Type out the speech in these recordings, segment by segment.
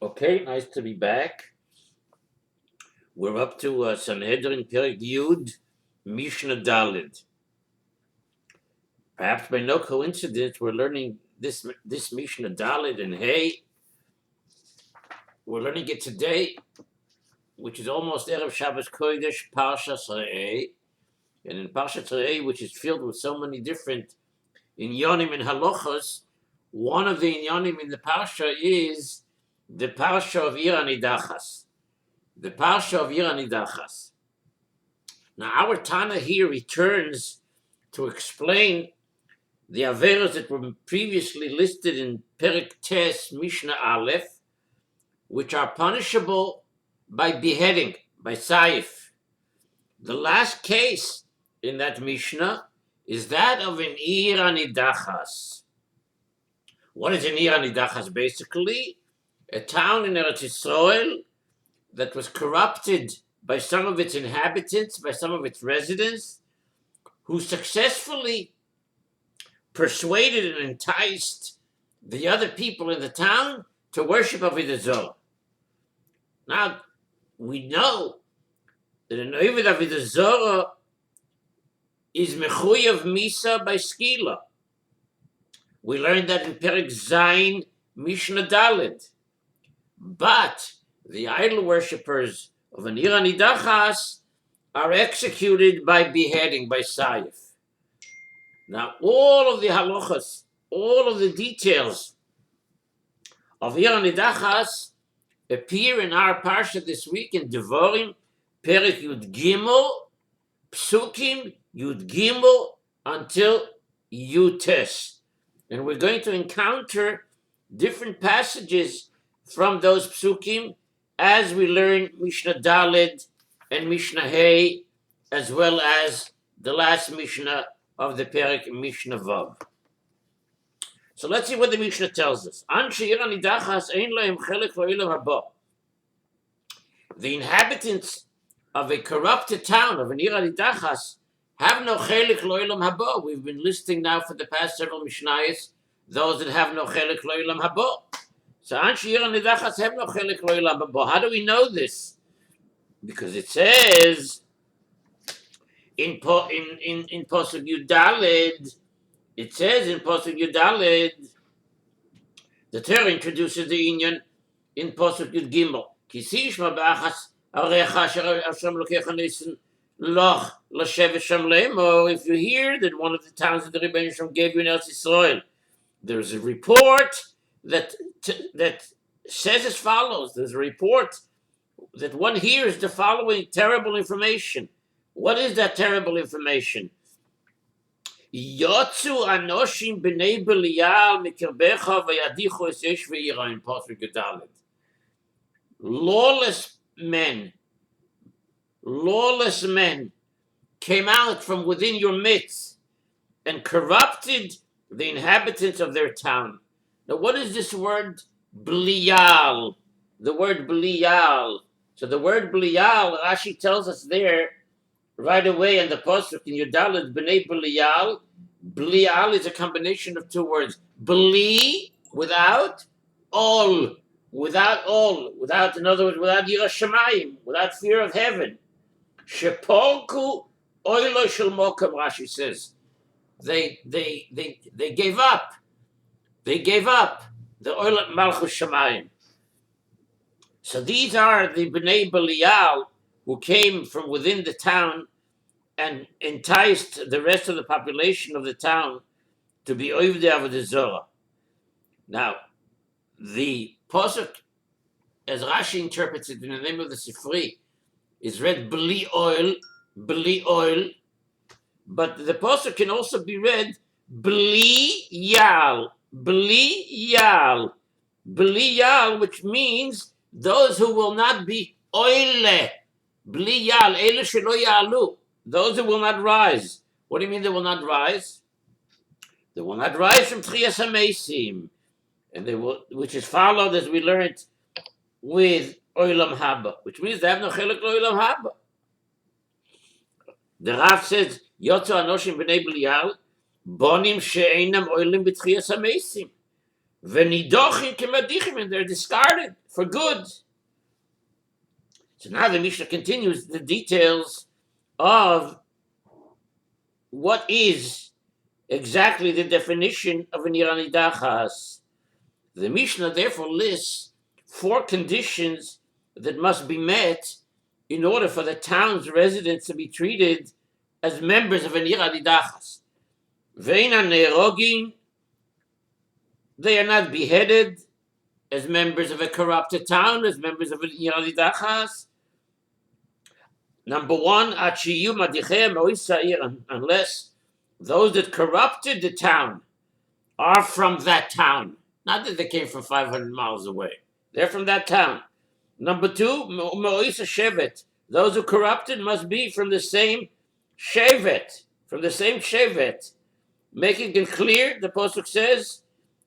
Okay, nice to be back. We're up to Sanhedrin Perek Yud, Mishnah Dalid. Perhaps by no coincidence, we're learning this Mishnah Dalid and Hey. We're learning it today, which is almost Erev Shabbos Kodesh Parshas Re'eh, and in Parshas Re'eh, which is filled with so many different inyanim and halachos. One of the inyanim in the parsha is the parsha of Ir Anidachas. The parsha of Ir Anidachas. Now, our Tana here returns to explain the averos that were previously listed in Perek Tes Mishnah Aleph, which are punishable by beheading, by saif. The last case in that Mishnah is that of an Ir Anidachas. What is an Ir Anidachas? Basically, a town in Eretz Yisrael that was corrupted by some of its inhabitants, by some of its residents, who successfully persuaded and enticed the other people in the town to worship Avodah Zarah. Now, we know that an Avodah Zarah is mechuyev misa by skila. We learned that in Perek Zayin Mishnah Daled. But the idol worshippers of an Ir Anidachas are executed by beheading, by saif. Now, all of the halachas, all of the details of Ir Anidachas appear in our parsha this week in Devarim, Perek Yud Gimel, Psukim Yud Gimel until Yud Tes. And we're going to encounter different passages from those psukim as we learn Mishnah Daled and Mishnah Hey, as well as the last Mishnah of the Perek, Mishnah Vav. So let's see what the Mishnah tells us. The inhabitants of a corrupted town, of an Ir Anidachas, have no chelik lo'ilam haba. We've been listing now for the past several Mishnayos those that have no chelik lo'ilam haba. So Anshi Ir Anidachas have no chelik lo'ilam haba. How do we know this? Because it says in Posuk Yudaled, it says in Posuk Yudaled, the Torah introduces the inyan in Posuk Yud Gimel. Kisish mabachas arecha Hashem lokecha nisen loch l'shevet sham le'emo. If you hear that one of the towns that the Rebbeinu Shem gave you in Eretz Yisrael, there's a report that says as follows. There's a report that one hears the following terrible information. What is that terrible information? Yotzu anoshim b'nei Belial mikirbecha v'yadichu es yesh v'yira in Pasuk Yudaled. Lawless men came out from within your midst and corrupted the inhabitants of their town. Now, what is this word Belial? The word Belial. So the word Belial, Rashi tells us there right away in the Pasuk in Yudaled, B'nei Belial. Belial is a combination of two words. Beli, without, all. Without all. Without, in other words, without Yira Shamayim, without fear of heaven. Shepolku oilo shel mokam, Rashi says. They gave up. They gave up the oil malchus Shamayim. So these are the B'nei Belial who came from within the town and enticed the rest of the population of the town to be Ovdei Avodah Zarah. Now, the Pasuk, as Rashi interprets it in the name of the Sifri, is read Bli oil, but the Pasuk can also be read Bli Yal, which means those who will not be oile, Bli Yal, Eile Shelo Yalu, those who will not rise. What do you mean they will not rise? They will not rise from Tchias HaMeisim, and they will, which is followed, as we learned, with Oilam Haba, which means they have no chelik Oilam Haba. The Rav says, Yotzu Anoshim B'nei Belial, Bonim She'einam Oilim B'Tchias HaMeisim. V'nidochim kemadichim, and they're discarded for good. So now the Mishnah continues the details of what is exactly the definition of an iranidachas. The Mishnah therefore lists 4 conditions that must be met in order for the town's residents to be treated as members of an iranidachas. Ve'enan ne'erogin, they are not beheaded as members of a corrupted town, as members of an iranidachas. Number 1, unless those that corrupted the town are from that town. Not that they came from 500 miles away. They're from that town. Number 2, shevet. Those who corrupted must be from the same shevet. From the same shevet. Making it clear, the Pasuk says,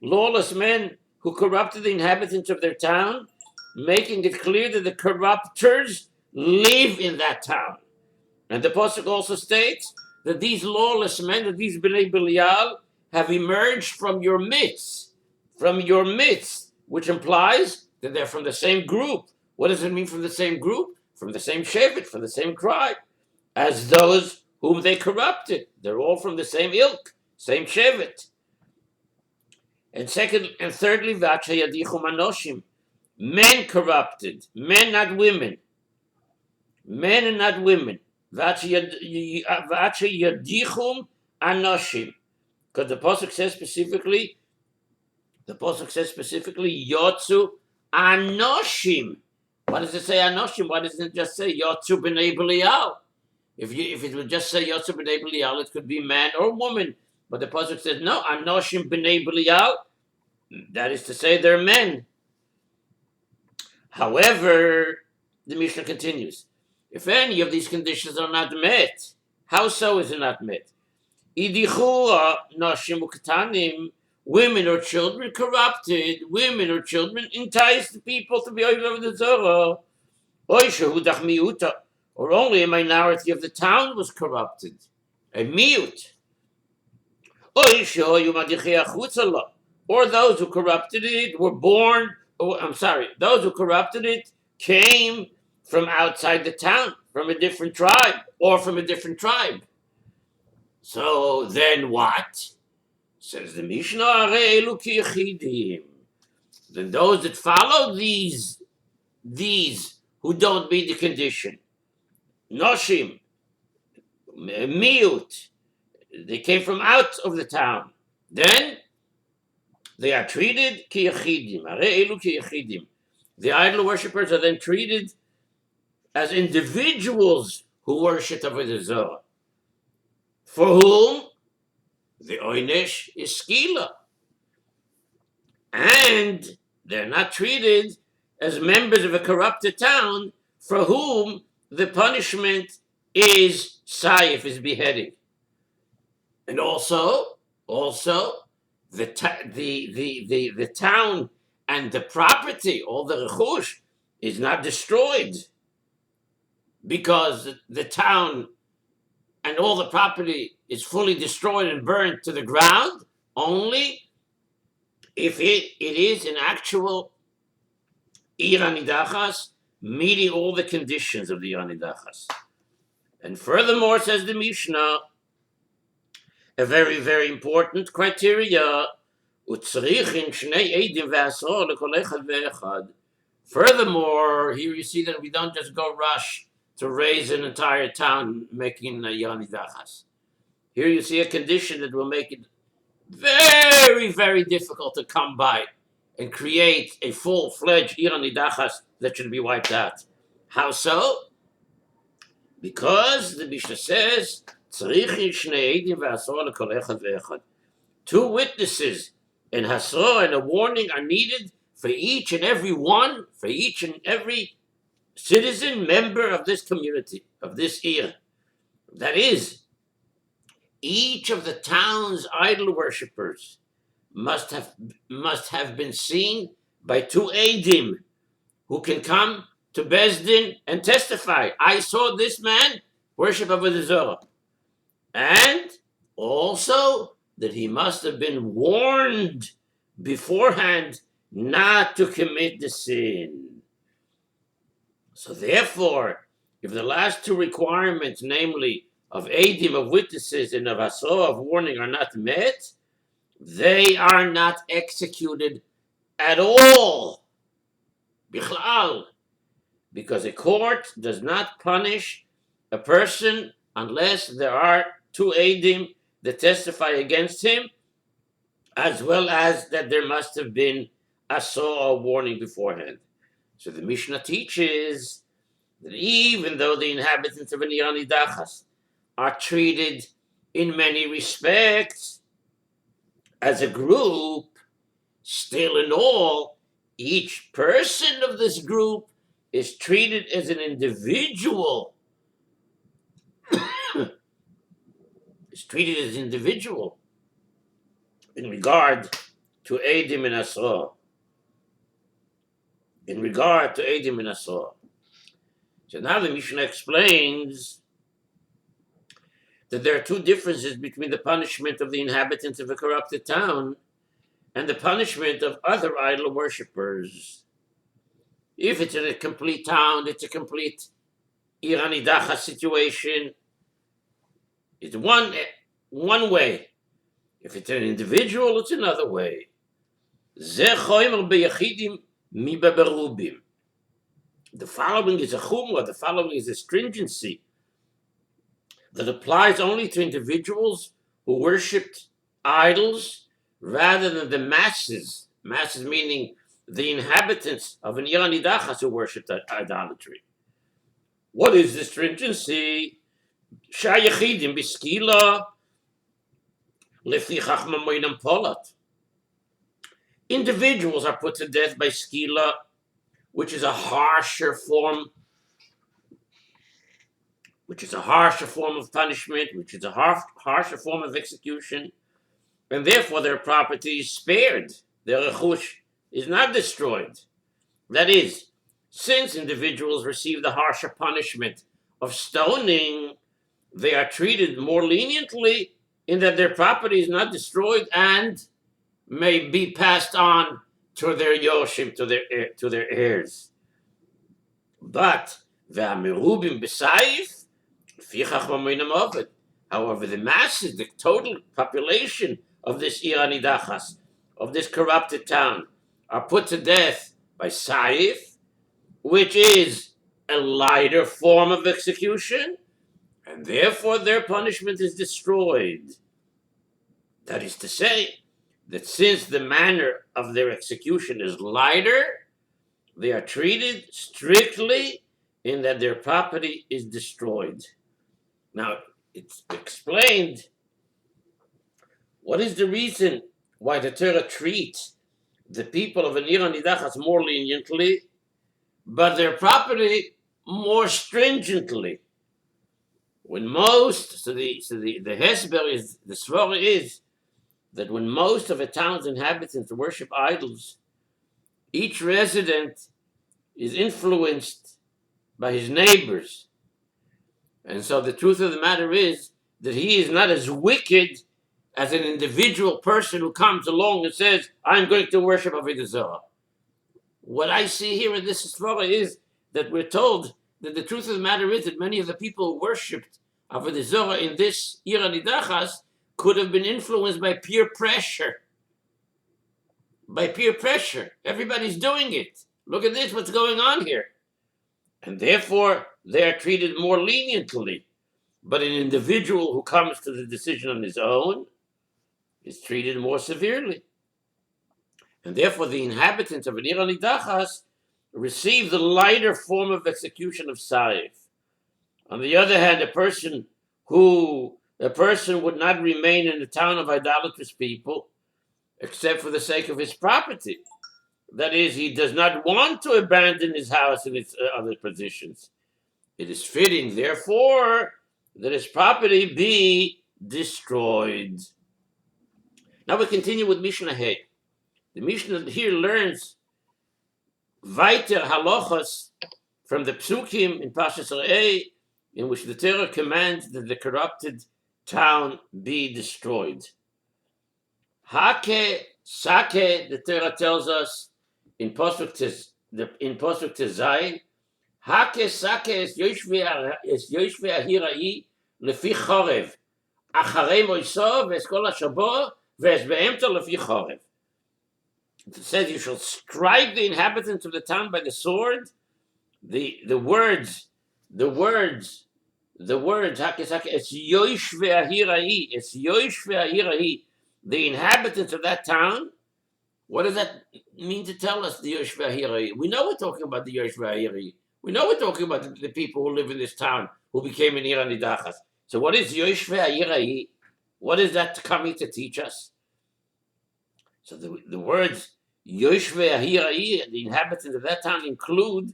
lawless men who corrupted the inhabitants of their town, making it clear that the corruptors live in that town. And the Pasuk also states that these lawless men, that these Bnei Belial, have emerged from your midst, which implies that they're from the same group. What does it mean from the same group? From the same shevet, from the same tribe, as those whom they corrupted. They're all from the same ilk, same shevet. And thirdly, v'achayadichum anoshim, men corrupted, men not women. Men and not women. V'achayadichum anoshim. Because the Pasuk says specifically, Yotzu Anoshim. Why does it say Anoshim? Why doesn't it just say Yotzu B'nei Belial? If it would just say Yotzu B'nei Belial, it could be man or woman. But the Pasuk says, no, Anoshim B'nei Belial. That is to say, they're men. However, the Mishnah continues, if any of these conditions are not met, how so is it not met? Idichu Noshim Uktanim, women or children corrupted, women or children enticed people to be over the Zorah, or only a minority of the town was corrupted, a miut. Or those who corrupted it were born, those who corrupted it came from outside the town, from a different tribe, or from a different tribe. So then what? Says the Mishnah, then those that follow these who don't meet the condition, Noshim, miut, they came from out of the town, then they are treated ki yachidim. The idol worshippers are then treated as individuals who worship avodah zarah, for whom the oynesh is skila, and they're not treated as members of a corrupted town, for whom the punishment is saif, is beheading. And also the town and the property, all the rechush, is not destroyed, because the town and all the property is fully destroyed and burned to the ground, only if it is an actual iranidachas, meeting all the conditions of the iranidachas. And furthermore, says the Mishnah, a very, very important criteria, furthermore, here you see that we don't just go rush to raise an entire town making iranidachas. Here you see a condition that will make it very, very difficult to come by and create a full-fledged iranidachas that should be wiped out. How so? Because the Mishnah says, 2 witnesses and hasra and a warning are needed for each and every one, for each and every citizen, member of this community, of this ir. That is, each of the town's idol worshippers must have been seen by 2 eidim who can come to Bezdin and testify. I saw this man worship avodah zarah. And also that he must have been warned beforehand not to commit the sin. So therefore, if the last two requirements, namely of Eidim, of witnesses, and of Asor, of warning, are not met, they are not executed at all. Bichlal. Because a court does not punish a person unless there are two Eidim that testify against him, as well as that there must have been Asor, or warning beforehand. So the Mishnah teaches that even though the inhabitants of an Dachas are treated in many respects as a group, still in all, each person of this group is treated as an individual. Is treated as an individual in regard to Eidim and Asor. In regard to Eidim and Asor. So now the Mishnah explains that there are two differences between the punishment of the inhabitants of a corrupted town and the punishment of other idol worshippers. If it's in a complete town, it's a complete Irani Dacha situation. It's one way. If it's an individual, it's another way. The following is a chumrah, the following is a stringency that applies only to individuals who worshipped idols rather than the masses. Masses meaning the inhabitants of an Irani Dachas who worshipped idolatry. What is the stringency? Shayachidim biskila lefi chachma moinam polat. Individuals are put to death by skila, which is a harsher form of punishment, which is a harsher form of execution, and therefore their property is spared. Their rechush is not destroyed. That is, since individuals receive the harsher punishment of stoning, they are treated more leniently in that their property is not destroyed and may be passed on to their yoshim, to their heirs. But ve'amerubim b'saif, however, the masses, the total population of this Irani Dachas, of this corrupted town, are put to death by saif, which is a lighter form of execution, and therefore their punishment is destroyed. That is to say, that since the manner of their execution is lighter, they are treated strictly in that their property is destroyed. Now, it's explained what is the reason why the Torah treats the people of an Irani Dachas more leniently, but their property more stringently. When most, the Hesber is, the Svara is, that when most of a town's inhabitants worship idols, each resident is influenced by his neighbors. And so the truth of the matter is that he is not as wicked as an individual person who comes along and says, I'm going to worship Avodah Zarah. What I see here in this Svara is that we're told that the truth of the matter is that many of the people who worshipped Avodah Zarah in this Irani Dachas could have been influenced by peer pressure. By peer pressure. Everybody's doing it. Look at this, what's going on here. And therefore, they are treated more leniently. But an individual who comes to the decision on his own is treated more severely. And therefore, the inhabitants of an Irani Dachas receive the lighter form of execution of Saif. On the other hand, a person would not remain in the town of idolatrous people except for the sake of his property. That is, he does not want to abandon his house and its other positions. It is fitting, therefore, that his property be destroyed. Now we continue with Mishnah Hay. The Mishnah here learns weiter halachas from the psukim in Parshas Re'eh, in which the Torah commands that the corrupted town be destroyed. Hake Sake, the Torah tells us in Posuk Tezayin, Hake Sake es Yoshve Ahirai lefi Chorev. Acharei Moiso v'es kol hashabo v'es be'emto lefi Chorev. It says you shall strike the inhabitants of the town by the sword. The words, Hake Sake es Yoshve Ahirai, it's Yoshve Ahirai, the inhabitants of that town. What does that mean to tell us, the Yoshve Ahirai? We know we're talking about the Yoshve Ahirai. We know we're talking about the people who live in this town who became an Ir Nidachas. So what is Yoshve Ahirai? What is that coming to teach us? So the words Yoshve Ahirai, the inhabitants of that town, include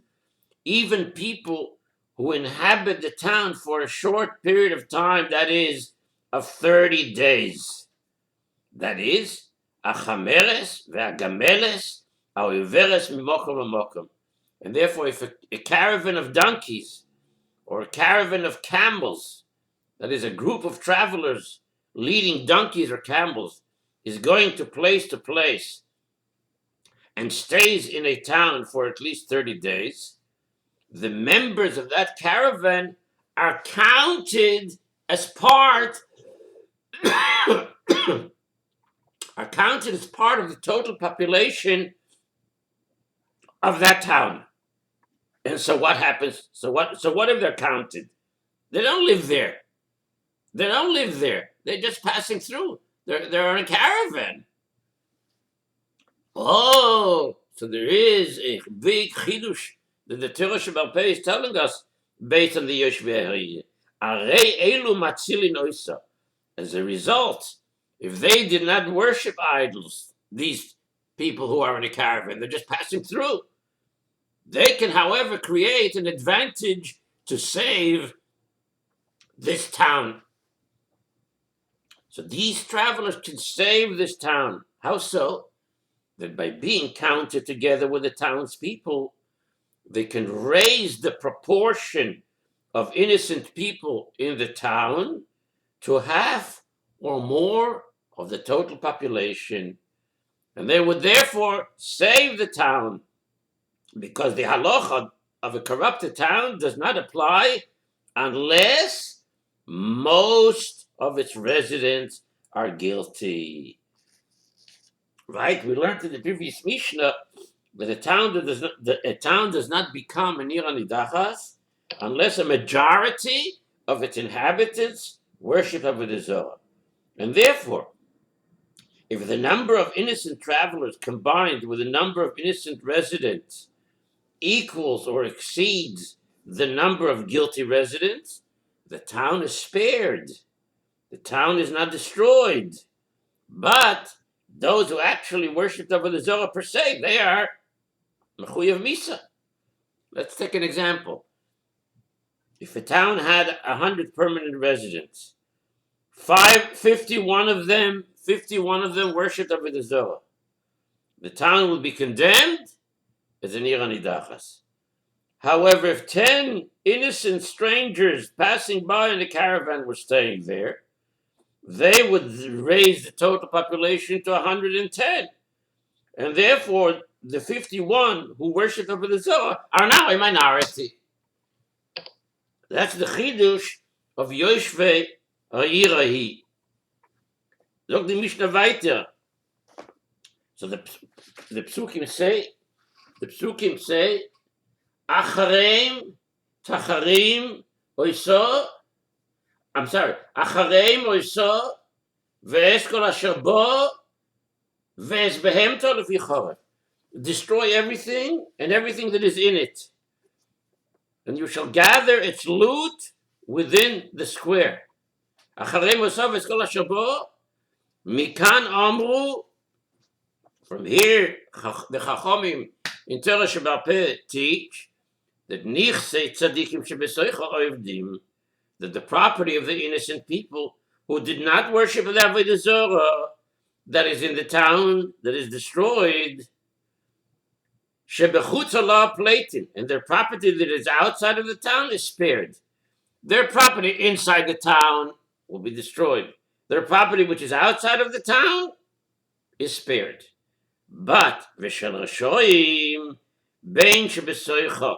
even people who inhabit the town for a short period of time, that is, of 30 days. That is, Achameres ve'agameles ha'overes mimokom l'mokom. And therefore, if a caravan of donkeys or a caravan of camels, that is a group of travelers leading donkeys or camels, is going to place and stays in a town for at least 30 days, the members of that caravan are counted as part of the total population of that town. And so what happens? So what if they're counted? They don't live there. They're just passing through. They're in a caravan. Oh, so there is a big chidush that the Torah Shebal Peh is telling us based on the Yoshvei Hariyah. Arei elu matzilin oisa. As a result, if they did not worship idols, these people who are in a caravan, they're just passing through. They can, however, create an advantage to save this town. So these travelers can save this town. How so? That by being counted together with the townspeople, they can raise the proportion of innocent people in the town to half or more of the total population. And they would therefore save the town, because the halacha of a corrupted town does not apply unless most of its residents are guilty. Right? We learned in the previous Mishnah that a town does not become an Ir Nidachas unless a majority of its inhabitants worship Avodah Zarah. And therefore, if the number of innocent travelers combined with the number of innocent residents equals or exceeds the number of guilty residents, the town is spared. The town is not destroyed. But those who actually worship Avodah Zarah per se, they are mechuyev misa. Let's take an example. If a town had 100 permanent residents, 51 of them worshipped Avodah Zarah, the town would be condemned as an Ir Nidachas. However, if 10 innocent strangers passing by in a caravan were staying there, they would raise the total population to 110. And therefore, the 51 who worship Avodah Zarah are now a minority. That's the chidush of Yoshvei Ha'irahi. Look the Mishnah weiter. So the psukim say, Achareim Tacharim Oiso. I'm sorry. Achareim Oiso ve'es kol asher bo ve'es behemto lefi chorev. Destroy everything and everything that is in it, and you shall gather its loot within the square. Achareim Oiso ve'es kol asher bo. Mikan Amru. From here, the Chachomim in Torah Shebal Peh teach that Nichsei Tzadikim Shebesoicha Oivdim, that the property of the innocent people who did not worship the Avodah Zarah that is in the town that is destroyed, Shebechutz Ala Platin, and their property that is outside of the town is spared. Their property inside the town will be destroyed. Their property which is outside of the town is spared. But v'shel rashoim bein shebesoicha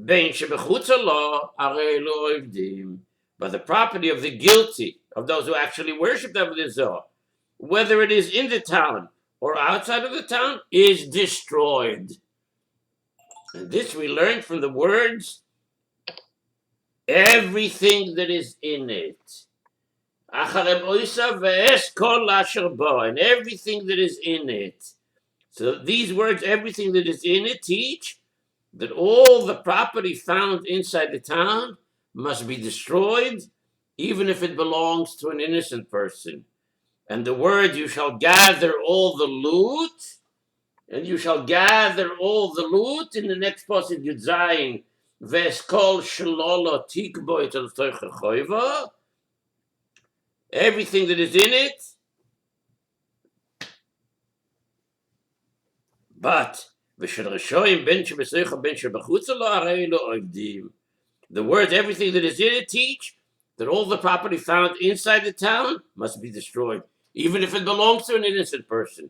bein shebechutza lo arei lo ovdim. But the property of the guilty, of those who actually worship the Avodah Zarah, whether it is in the town or outside of the town, is destroyed. And this we learn from the words, everything that is in it. And everything that is in it. So these words, everything that is in it, teach that all the property found inside the town must be destroyed, even if it belongs to an innocent person. And the word, you shall gather all the loot, and you shall gather all the loot, in the next passage, Yud Zayin, Veskol Shalolo Tikbo Etel Toicha Choiva, everything that is in it, but the words, everything that is in it, teach that all the property found inside the town must be destroyed, even if it belongs to an innocent person.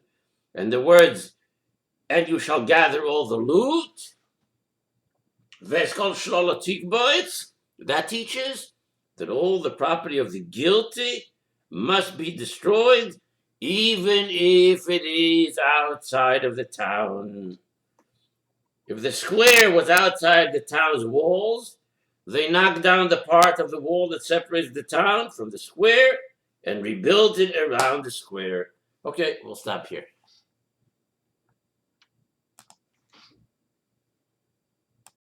And the words, and you shall gather all the loot, that teaches that all the property of the guilty must be destroyed, even if it is outside of the town. If the square was outside the town's walls, they knocked down the part of the wall that separates the town from the square and rebuilt it around the square. Okay, we'll stop here.